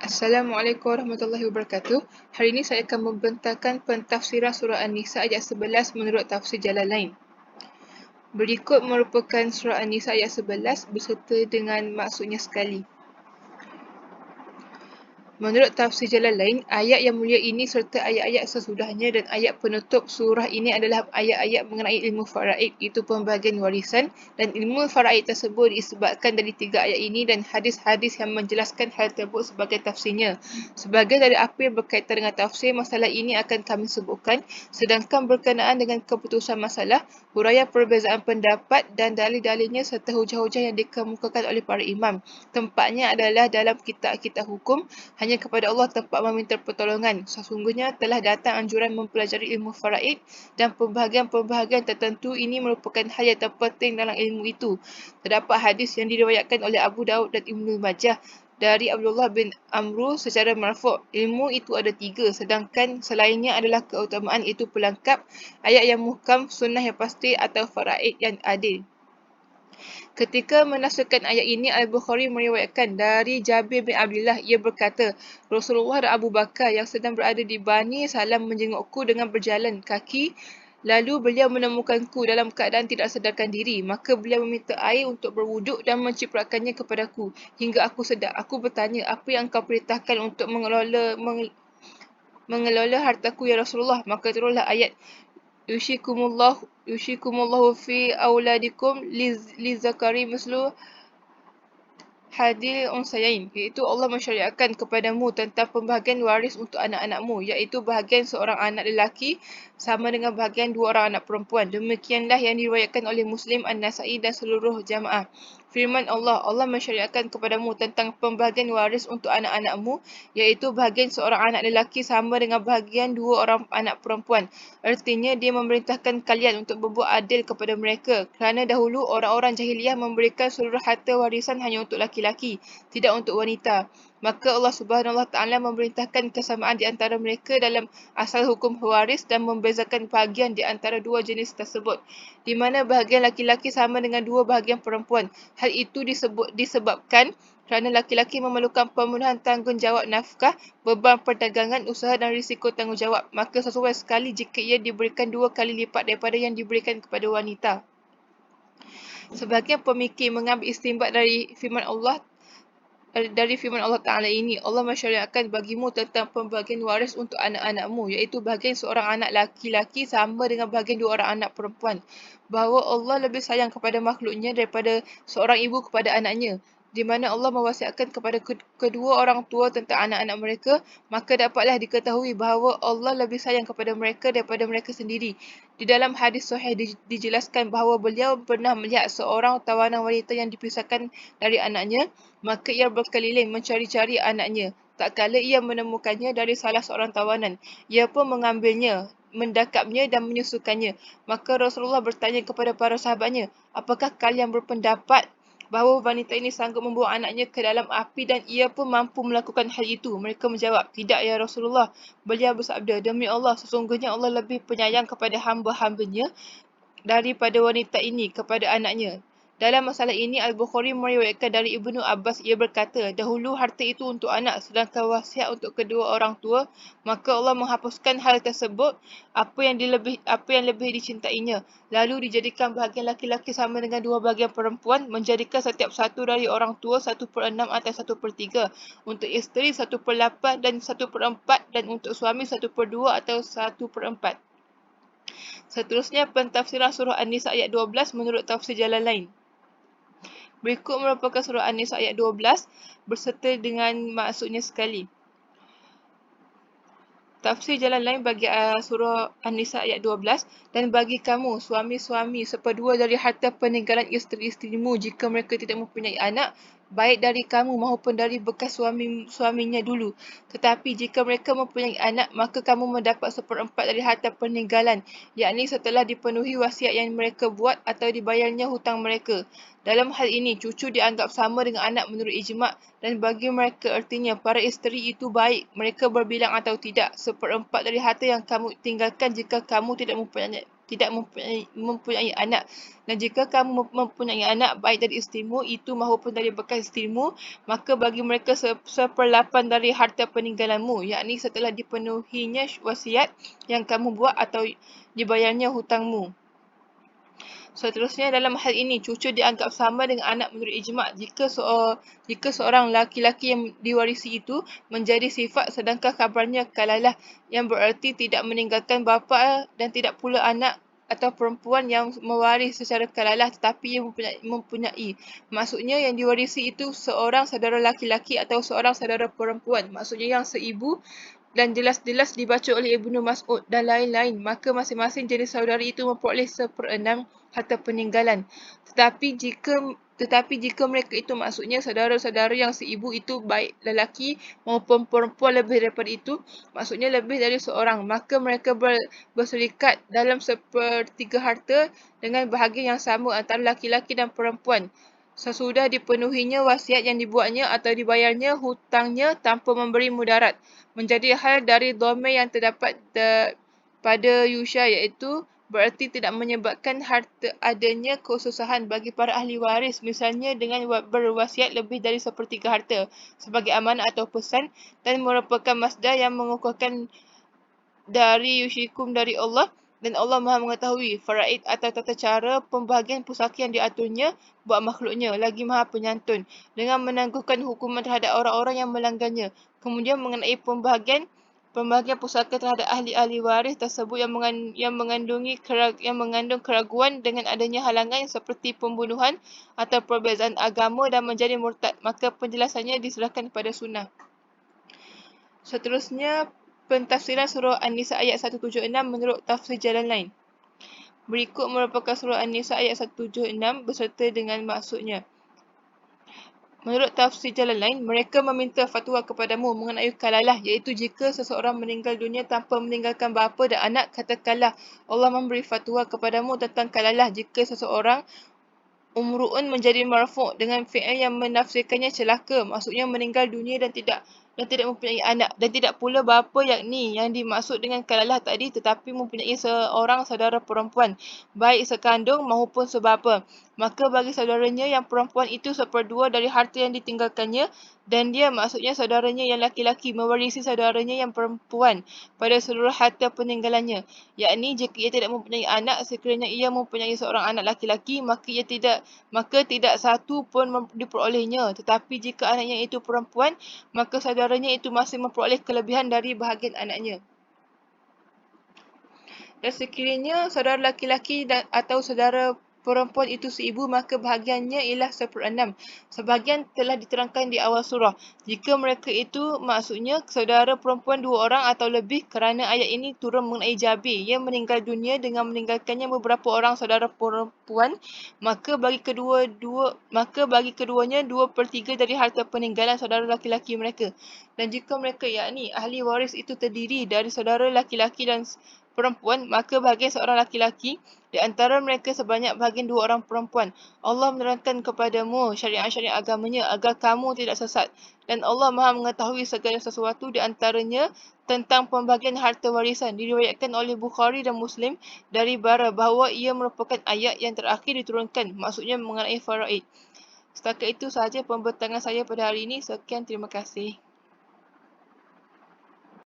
Assalamualaikum warahmatullahi wabarakatuh. Hari ini saya akan membentangkan pentafsiran surah An-Nisa ayat 11 menurut tafsir Jalalain. Berikut merupakan surah An-Nisa ayat 11 beserta dengan maksudnya sekali. Menurut tafsir Jalalain, ayat yang mulia ini serta ayat-ayat sesudahnya dan ayat penutup surah ini adalah ayat-ayat mengenai ilmu faraid, iaitu pembahagian warisan, dan ilmu faraid tersebut disebabkan dari tiga ayat ini dan hadis-hadis yang menjelaskan hal tersebut sebagai tafsirnya. Sebagai dari apa yang berkaitan dengan tafsir, masalah ini akan kami sebutkan, sedangkan berkenaan dengan keputusan masalah, huraian perbezaan pendapat dan dalil-dalilnya serta hujah-hujah yang dikemukakan oleh para imam. Tempatnya adalah dalam kitab-kitab hukum. Hanya kepada Allah tempat meminta pertolongan. Sesungguhnya telah datang anjuran mempelajari ilmu faraid dan pembahagian-pembahagian tertentu. Ini merupakan hal yang terpenting dalam ilmu itu. Terdapat hadis yang diriwayatkan oleh Abu Daud dan Ibnu Majah dari Abdullah bin Amru secara marfu'. Ilmu itu ada tiga, sedangkan selainnya adalah keutamaan itu pelengkap, ayat yang muhkam, sunnah yang pasti atau faraid yang adil. Ketika menafsirkan ayat ini, Al-Bukhari meriwayatkan dari Jabir bin Abdullah, ia berkata, Rasulullah dan Abu Bakar yang sedang berada di Bani Salam menjengukku dengan berjalan kaki, lalu beliau menemukanku dalam keadaan tidak sadarkan diri. Maka beliau meminta air untuk berwuduk dan menciprakannya kepadaku. Hingga aku sedar. Aku bertanya, apa yang kau perintahkan untuk mengelola hartaku ya Rasulullah? Maka turunlah ayat, Yushikumullahu fi auladikum lizakari mislu hadil unsayain, iaitu Allah mensyariatkan kepadamu tentang pembahagian waris untuk anak-anakmu, iaitu bahagian seorang anak lelaki sama dengan bahagian dua orang anak perempuan. Demikianlah yang diriwayatkan oleh Muslim, An-Nasa'i dan seluruh jamaah. Firman Allah, Allah mensyariatkan kepadamu tentang pembahagian waris untuk anak-anakmu, iaitu bahagian seorang anak lelaki sama dengan bahagian dua orang anak perempuan. Artinya, dia memerintahkan kalian untuk berbuat adil kepada mereka, kerana dahulu orang-orang jahiliyah memberikan seluruh harta warisan hanya untuk laki-laki, tidak untuk wanita. Maka Allah Subhanahu Wa Taala memerintahkan kesamaan di antara mereka dalam asal hukum waris dan membezakan bahagian di antara dua jenis tersebut, di mana bahagian laki-laki sama dengan dua bahagian perempuan. Hal itu disebabkan kerana laki-laki memerlukan pemenuhan tanggungjawab nafkah, beban perdagangan, usaha dan risiko tanggungjawab. Maka sesuai sekali jika ia diberikan dua kali lipat daripada yang diberikan kepada wanita. Sebahagian pemikir mengambil istinbat dari firman Allah Ta'ala ini, Allah mensyariatkan bagimu tentang pembahagian waris untuk anak-anakmu, iaitu bahagian seorang anak laki-laki sama dengan bahagian dua orang anak perempuan. Bahawa Allah lebih sayang kepada makhluknya daripada seorang ibu kepada anaknya, di mana Allah mewasiatkan kepada kedua orang tua tentang anak-anak mereka, maka dapatlah diketahui bahawa Allah lebih sayang kepada mereka daripada mereka sendiri. Di dalam hadis sahih dijelaskan bahawa beliau pernah melihat seorang tawanan wanita yang dipisahkan dari anaknya, maka ia berkeliling mencari-cari anaknya. Tak kala ia menemukannya dari salah seorang tawanan, ia pun mengambilnya, mendakapnya dan menyusukannya. Maka Rasulullah bertanya kepada para sahabatnya, apakah kalian berpendapat bahawa wanita ini sanggup membawa anaknya ke dalam api dan ia pun mampu melakukan hal itu? Mereka menjawab, tidak ya Rasulullah. Beliau bersabda, demi Allah, sesungguhnya Allah lebih penyayang kepada hamba-hambanya daripada wanita ini kepada anaknya. Dalam masalah ini, Al-Bukhari meriwayatkan dari Ibnu Abbas, ia berkata, dahulu harta itu untuk anak, sedangkan wasiat untuk kedua orang tua, maka Allah menghapuskan hal tersebut, apa yang lebih dicintainya. Lalu dijadikan bahagian laki-laki sama dengan dua bahagian perempuan, menjadikan setiap satu dari orang tua 1/6 atau 1/3, untuk isteri 1/8 dan 1/4, dan untuk suami 1/2 atau 1/4. Seterusnya, pentafsiran surah An-Nisa ayat 12 menurut tafsir Jalalain. Berikut merupakan surah An-Nisa ayat 12 berserta dengan maksudnya sekali. Tafsir Jalalain bagi surah An-Nisa ayat 12, dan bagi kamu, suami-suami, seperdua dari harta peninggalan isteri-isterimu jika mereka tidak mempunyai anak, baik dari kamu maupun dari bekas suaminya dulu. Tetapi jika mereka mempunyai anak, maka kamu mendapat 1/4 dari harta peninggalan, yakni setelah dipenuhi wasiat yang mereka buat atau dibayarnya hutang mereka. Dalam hal ini, cucu dianggap sama dengan anak menurut ijma', dan bagi mereka artinya para isteri itu baik mereka berbilang atau tidak, 1/4 dari harta yang kamu tinggalkan jika kamu tidak tidak mempunyai anak. Dan jika kamu mempunyai anak baik dari isterimu itu maupun dari bekas isterimu, maka bagi mereka seperlapan dari harta peninggalanmu, yakni setelah dipenuhinya wasiat yang kamu buat atau dibayarnya hutangmu. Seterusnya, dalam hal ini, cucu dianggap sama dengan anak menurut ijma' jika seorang laki-laki yang diwarisi itu menjadi sifat sedangkan khabarnya kalalah, yang bererti tidak meninggalkan bapa dan tidak pula anak atau perempuan yang mewaris secara kalalah tetapi yang mempunyai. Maksudnya yang diwarisi itu seorang saudara laki-laki atau seorang saudara perempuan. Maksudnya yang seibu dan jelas-jelas dibaca oleh Ibnu Mas'ud dan lain-lain, maka masing-masing jenis saudara itu memperoleh 1/6 harta peninggalan. Tetapi jika mereka itu maksudnya saudara-saudara yang seibu itu baik lelaki maupun perempuan lebih daripada itu, maksudnya lebih dari seorang, maka mereka berserikat dalam 1/3 harta dengan bahagian yang sama antara laki-laki dan perempuan. Sesudah dipenuhinya wasiat yang dibuatnya atau dibayarnya hutangnya tanpa memberi mudarat. Menjadi hal dari dhamir yang terdapat pada Yusha, iaitu berarti tidak menyebabkan harta adanya kesusahan bagi para ahli waris, misalnya dengan berwasiat lebih dari 1/3 harta sebagai amanah atau pesan, dan merupakan masdar yang mengukuhkan dari yushikum dari Allah, dan Allah Maha mengetahui faraid atau tata cara pembahagian pusaka yang diaturnya buat makhluknya, lagi Maha penyantun, dengan menangguhkan hukuman terhadap orang-orang yang melanggarnya. Kemudian mengenai pembahagian pusaka terhadap ahli-ahli waris tersebut yang mengandung keraguan dengan adanya halangan seperti pembunuhan atau perbezaan agama dan menjadi murtad, maka penjelasannya diserahkan kepada sunnah. Seterusnya, pentafsiran surah An-Nisa ayat 176 menurut tafsir Jalalain. Berikut merupakan surah An-Nisa ayat 176 beserta dengan maksudnya. Menurut tafsir Jalalain, mereka meminta fatwa kepadamu mengenai kalalah, iaitu jika seseorang meninggal dunia tanpa meninggalkan bapa dan anak, katakanlah Allah memberi fatwa kepadamu tentang kalalah jika seseorang umru'un menjadi marfu' dengan fi'il yang menafsirkannya celaka, maksudnya meninggal dunia dan tidak mempunyai anak, dan tidak pula bapa, yakni yang dimaksud dengan kalalah tadi, tetapi mempunyai seorang saudara perempuan, baik sekandung maupun sebapa. Maka bagi saudaranya yang perempuan itu 1/2 dari harta yang ditinggalkannya, dan dia maksudnya saudaranya yang laki-laki mewarisi saudaranya yang perempuan pada seluruh harta peninggalannya, yakni jika ia tidak mempunyai anak, sekiranya ia mempunyai seorang anak laki-laki, maka tidak satu pun diperolehnya. Tetapi jika anaknya itu perempuan, maka saudaranya itu masih memperoleh kelebihan dari bahagian anaknya. Dan sekiranya saudara laki-laki atau saudara perempuan itu seibu, maka bahagiannya ialah 1/6. Sebahagian telah diterangkan di awal surah. Jika mereka itu maksudnya saudara perempuan 2 orang atau lebih, kerana ayat ini turun mengenai Jabir yang meninggal dunia dengan meninggalkannya beberapa orang saudara perempuan, maka bagi keduanya 2/3 dari harta peninggalan saudara laki-laki mereka. Dan jika mereka, yakni ahli waris itu terdiri dari saudara laki-laki dan perempuan, maka bahagian seorang laki-laki di antara mereka sebanyak bahagian 2 orang perempuan. Allah menerangkan kepadamu syariat-syariat agamanya agar kamu tidak sesat. Dan Allah Maha mengetahui segala sesuatu di antaranya tentang pembagian harta warisan. Diriwayatkan oleh Bukhari dan Muslim dari Bara bahawa ia merupakan ayat yang terakhir diturunkan, maksudnya mengenai faraid. Setakat itu sahaja pembincangan saya pada hari ini. Sekian, terima kasih.